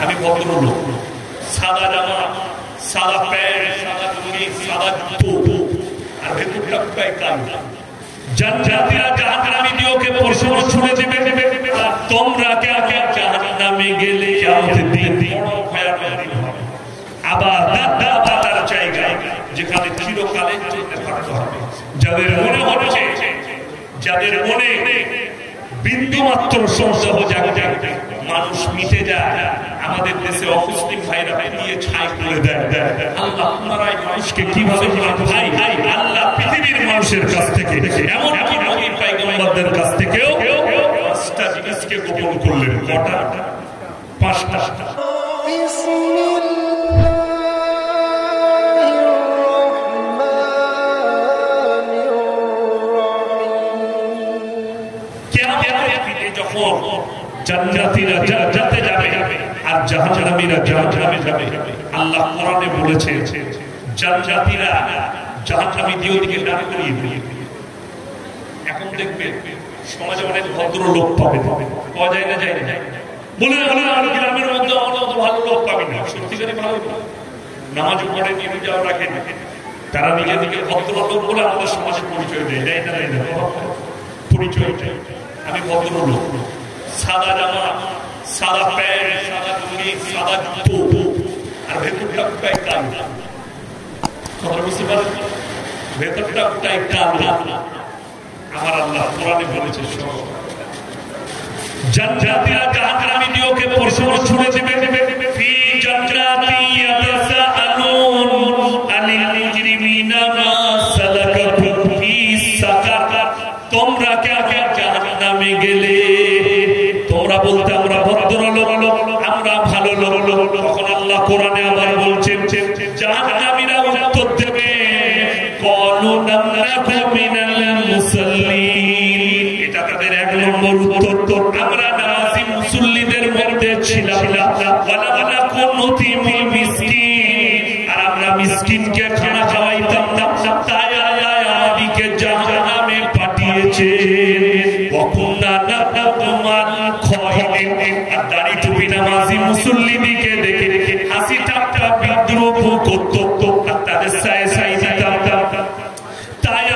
আমি ভদ্রলোক, সাদা জামা, সাদা প্যান্ট, সাদা লুঙ্গি, সাদা জুতো, আর ভেতরটা পুরাই কালো। জান্নাতীরা জাহান্নামীদেরকে প্রশ্ন ছুড়ে দেবে, তোমরা কে কে জাহান্নামে গেলে কিয়ামতের দিন বড় ভয়ানক দিন হবে। আবার দাদার জায়গায় যেখানে চিরকালের জন্য থাকতে হবে। যাদের মনে হচ্ছে, যাদের মনে বিন্দু মাত্র সন্দেহ জাগে, মানুষ মিটে যায়, আমাদের দেশে অমুসলিম ভাইরা দিয়ে ছাই করে দেয়। আল্লাহ পুনরায় মানুষকে কিভাবে ভাই আল্লাহ পৃথিবীর মানুষের কাছ থেকে এমনকি নবী পয়গম্বরদের কাছ থেকেও পাঁচটা জিনিসকে গোপন করলেন। কটা? পাঁচটা। জান্নাতীরা জান্নাতে যাবে আর জাহান্নামীরা জাহান্নামে যাবে। আল্লাহ কোরআনে বলেছে জান্নাতীরা জাহান্নামীদের দিকে ডাক করিয়ে দিবে। এখন দেখবে সমাজে অনেক ভদ্র লোক পাবে, পাওয়া যায় না? যায় না? বলে আমি গ্রামের মধ্যে অত ভালো লোক পাবে না। সত্যিকারই ভালো লোক নামাজ পড়ে নিয়ে যাওয়া রাখে না, তারা নিজেদিকে ভদ্র লোক বলে আমাদের সমাজে পরিচয় দেয়। দেয় না? দেয় না? পরিচয় দেয় আমি ভদ্র লোক, সাদা জামা, সাদা প্যান্ট, সাদা লুঙ্গি, সাদা জুতো, আর ভেতরটা পুরাই কালো। কথা বুঝতে পারেন? ভেতরটা পুরাই কালো। আমার আল্লাহ কোরআনে বলেছে জান্নাতীরা জাহান্নামীদেরকে প্রশ্ন ছুড়ে দেবে, ফি জান্নাতি ইয়াতাসাআলুন আনিল মুজরিমিনা মা সালাকাকুম ফি সাকার। তোমরা কে কে জাহান্নামে গেলে? তোমরা বলতে আমরা ভদ্রলোক, আমরা ভালো লোক। তখন আল্লাহ কোরআনে আবার বলছেন জাহান্নামীরা উত্তর দেবে ক্বালু লাম নাকু মিনাল মুসাল্লিন। এটা তাদের এক নম্বর উত্তর, আমরা নামাজি মুসল্লিদের মধ্যে ছিলাম না। ওয়ালা নাকু নুতিমুল মিসকিন, আর আমরা মিসকিনকে খানা খাওয়াইতাম না। তাই আল্লাহ আমাদেরকে জাহান্নামে পাঠিয়েছে। দাড়ি টুপি নামাজি মুসল্লিদিকে দেখে হাসি ঠাট্টা বিদ্রুপ করত, তাদের সায় সাই দিতাম। তাই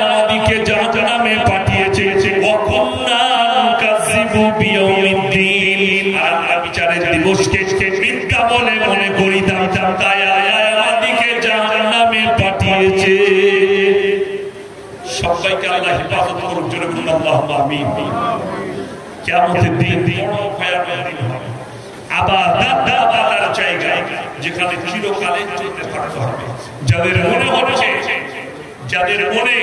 আমাদেরকে জাহান্নামে পাঠিয়েছে। বিচারের দিবসকে মিথ্যা বলে মনে করিতাম। তাই আমাদেরকে জাহান্নামে পাঠিয়েছে। সবাইকে আল্লাহ হেফাজত করুন, জোরে বলুন আল্লাহুম্মা আমিন। কিয়ামতের দিন বড় ভয়ানক দিন হবে। আবার দাদার জায়গায় যেখানে চিরকালের জন্য থাকতে হবে। যাদের মনে হচ্ছে, যাদের মনে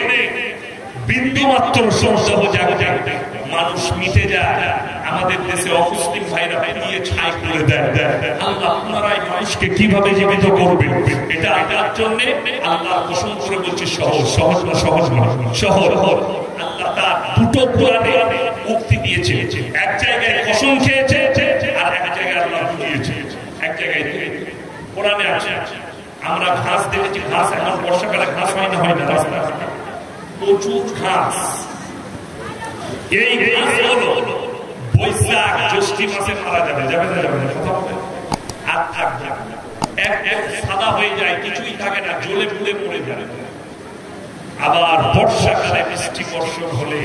বিন্দু মাত্র সন্দেহ জাগে, মানুষ মিটে যায়, আমাদের দেশে অমুসলিম ভাইরা দিয়ে ছাই করে দেয়। আল্লাহ পুনরায় মানুষকে কিভাবে জীবিত করবে, এটা এটার জন্য আল্লাহ কসম করে বলছে সহজ। সহজ না? সহজ নয়, সহজ। আল্লাহ তার দুটো কোরআনে মুক্তি দিয়েছে। এক জায়গায় কসম খেয়েছে, আর এক জায়গায় আল্লাহ দিয়েছে। এক জায়গায় কোরআনে আছে আমরা ঘাস দেখেছি, ঘাস এখন বর্ষাকালে ঘাস হয় না? হয় না? রাস্তা প্রচুর ঘাস। এই ঘাস হলো বৈশাখ জ্যৈষ্ঠ মাসে মারা যাবে। যাবে না? যাবে না? কথা বলে আর থাকবে এক সাদা হয়ে যায়, কিছুই থাকে না, জ্বলে পুড়ে মরে যায়। আবার বর্ষাকালে বৃষ্টি বর্ষণ হলে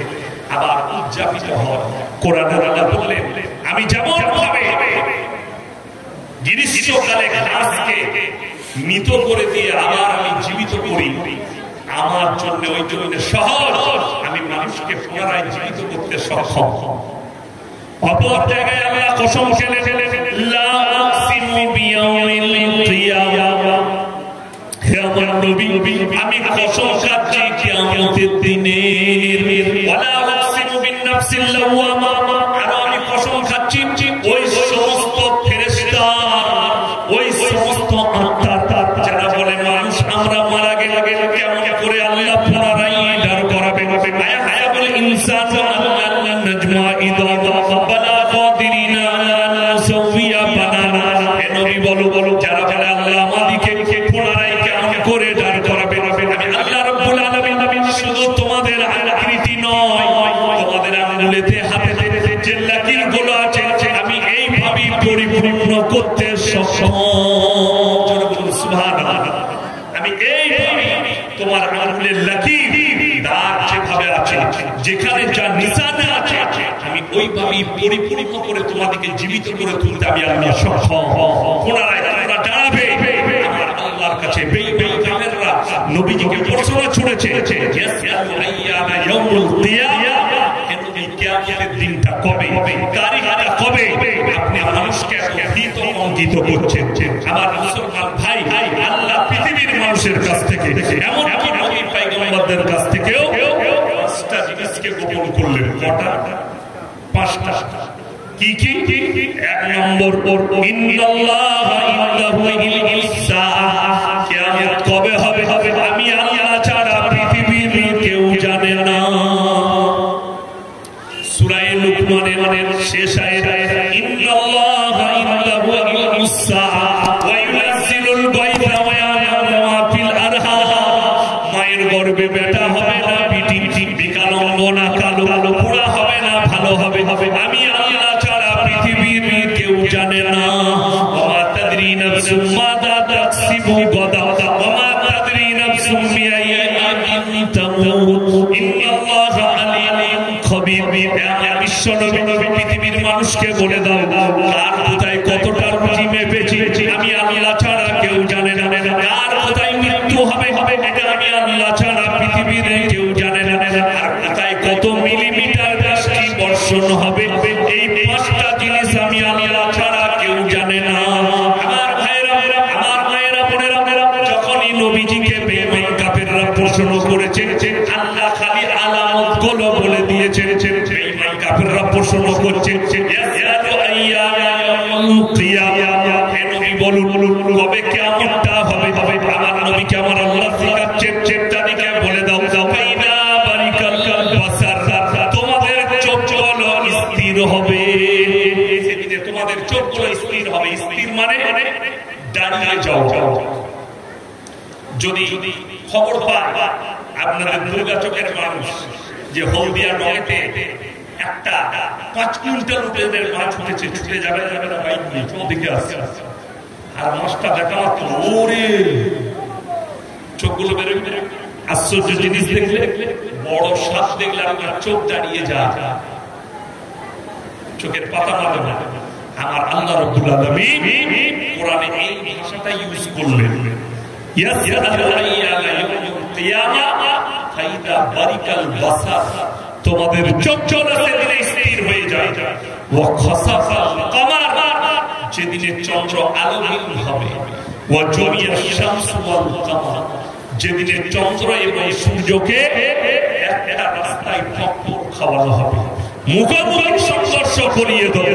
আবার উদযাপিত হয়। কোরআনের আল্লাহ বললেন আমি যেমন ভাবে গ্রীষ্মকালে ঘাসকে মৃত করে দিয়ে আবার আমি জীবিত করি, আমার জন্য ওই জন্য সহজ, আমি মানুষকে পুনরায় জীবিত করতে সক্ষম। অপর জায়গায় আমরা কসম খেলে লা আকসিমু বিয়াউমিল কিয়ামা, হে আমার নবী আমি কসম খাচ্ছি কিয়ামতের দিনের। ওয়ালা আকসিমু বিন নাফসিল লাওয়ামা, আর আমি কসম খাচ্ছি ওই সমস্ত ফেরেশতা, ওই সমস্ত আত্মা যারা বলে মানুষ আমরা মারা গেলে কেমন করে আল্লাহ পুনরায় দাঁড় করাবেন। আয়া হায়া বলে ইনসান আল্লাহ নাজমা ইদামা বালা কাদিরিনা আলা সাওয়িয়া বানানা। হে নবী বলো যারা বলে আল্লাহ আমাদেরকে পুনরায় কেমন করে দাঁড় করাবেন। আমি আল্লাহ রাব্বুল আলামিন শুধু তোমাদের আকৃতি নয়, তোমাদের আঙ্গুলেতে হাতে যে লাকির গুলো আছে আমি এইভাবেই পরিপূর্ণ পরিপূর্ণ করতে সক্ষম। সুবহানাল্লাহ। আমি এইভাবে তোমার আঙ্গুলের লাকির দাগ যেভাবে আছে, যেখানে যা নিশানা আছে, আমি ওইভাবেই পরিপূর্ণ করে তোমাদেরকে জীবিত করে তুলতে আমি আল্লাহ সক্ষম। পুনরায় তোমরা জানাবে আমার আল্লাহর কাছে বেঈমান কাফেররা নবীজিকে প্রশ্ন ছুড়েছে, ইয়াসআলু আইয়ানা ইয়াউমুল কিয়ামা, কিয়ামতের দিনটা কবে, তারিখটা কবে? আপনি মানুষকে ভীত অঙ্কিত করছেন। আমার মুসলমান ভাই, আল্লাহ পৃথিবীর মানুষের কাছ থেকে, এমন কি নবী পয়গম্বরদের কাছ থেকেও পাঁচটা জিনিসকে গোপন করলেন। কটা? পাঁচটা। কি কি? এক নম্বর, ইন্নাল্লাহা ইনদাহু ইলমুস সাআহ, কিয়ামত কবে হবে আমি আল্লাহ ছাড়া পৃথিবীর কেউ জানে না। সূরা লুকমানের শেষ আয়াত, ইন্নাল্লাহা ইনদাহু ইলমুস সাআহ ওয়া ইউনাজ্জিলুল গায়থা ওয়া ইয়ালামু মা ফিল আরহাম। মায়ের গর্ভে বেটা হবে না বিটি, বিকলাঙ্গ না কালো, বুড়া হবে না ভালো হবে, আমি আল্লাহ ছাড়া পৃথিবীর কেউ জানে না। ওয়া মা তাদরি নাফসুম মাযা তাকসিবু গাদা ওয়া মা তাদরি নাফসুম বিআইয়ি আরদিন তামুত ইন্নাল্লাহা আলিমুন খবীর। বিশ্বনবী পৃথিবীর মানুষকে বলে দাও, কার কোথায় কতটা রুটি মেপেছি আমি আল্লাহ ছাড়া কেউ জানে না। কার কোথায় মৃত্যু হবে এটা আমি আল্লাহ ছাড়া পৃথিবীর কেউ জানে না। আর কোথায় কত মিলিমিটার বৃষ্টি বর্ষণ হবে, এই পাঁচটা জিনিস আমি আল্লাহ ছাড়া কেউ জানে না। আমার ভাইরা, আমার মায়েরা, বোনেরা, যখনই নবীজিকে বেঈমান কাফেররা প্রশ্ন করেছে, আল্লাহ খালি আলামত গুলো বলে দিয়েছে। বেঈমান কাফেররা প্রশ্ন করছে, ইয়াসআলু আইয়ানা ইয়াউমুল কিয়ামা, হে নবী বলুন কবে কিয়ামতটা হবে। আমার নবীকে আমার আল্লাহ শিখাচ্ছেন, তাদেরকে বলে দাও ফাইদা বারিকাল বাসার, তোমাদের চোখগুলো স্থির হবে। সেদিনে তোমাদের চোখগুলো স্থির হবে। স্থির মানে দাঁড়িয়ে যাও। যদি খবর পায় আপনাদের দুর্গা চোখের মানুষ যে হলদিয়া নয়তে একটা 5 কুইন্টাল ওজনের মাছ উঠেছে, ছুটে যাবে না বাইক নিয়ে দিকে আসছে, আর মাছটা দেখা মাত্র ওরে চোখগুলো বেরোবে। আশ্চর্য জিনিস দেখলে, বড় সাপ দেখলে আপনার চোখ দাঁড়িয়ে যায়, চোখের পাতা মারে না। আমার আল্লাহ রাব্বুল আলামিন কোরআনে এই ভাষাটা ইউজ করলেন, ইয়াসআলু আইয়ানা ইয়াউমুল কিয়ামা ফাইদা বারিকাল বাসার, তোমাদের চোখগুলো সেদিনে স্থির হয়ে যায়। ওয়া খাসাফাল কামার, যেদিনে চন্দ্র আলোহীন হবে। ওয়া জুমিয়াশ শামসু ওয়াল কামার, যেদিনে চন্দ্র এবং সূর্যকে একটা রাস্তায় টক্কর খাওয়ানো হবে, মুখোমুখি সংঘর্ষ করিয়ে দেবে।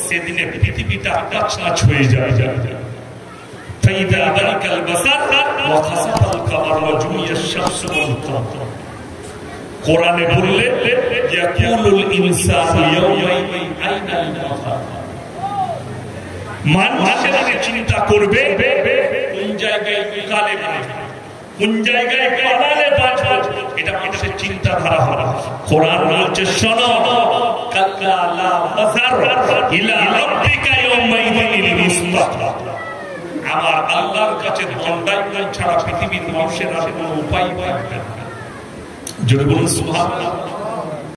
সেদিনে পৃথিবীটা কাছাছ হয়ে যায়। ফাইদা বারিকাল বাসার ওয়া খাসাফাল কামার ওয়া জুমিয়াশ শামসু ওয়াল কামার। কোরআনে বললেন, ইয়াকুলুল ইনসানু ইয়াওমাইযিন আইনাল মাফার, মানুষেরা চিন্তা করবে কোন জায়গায় লুকালে বাঁচবে, কোন জায়গায় পালালে বাঁচবে। এটা মানুষের চিন্তাধারা হবে। কোরআন বলছে, শোনো, কাল্লা লা ওয়াজার ইলা রাব্বিকা ইয়াওমাইযিনিল মুস্তাকিম, আমার আল্লাহর কাছে দণ্ডায়মান ছাড়া পৃথিবীর মানুষের আর কোনো উপায় পাবে না। যদি বলুন সুবহানাল্লাহ।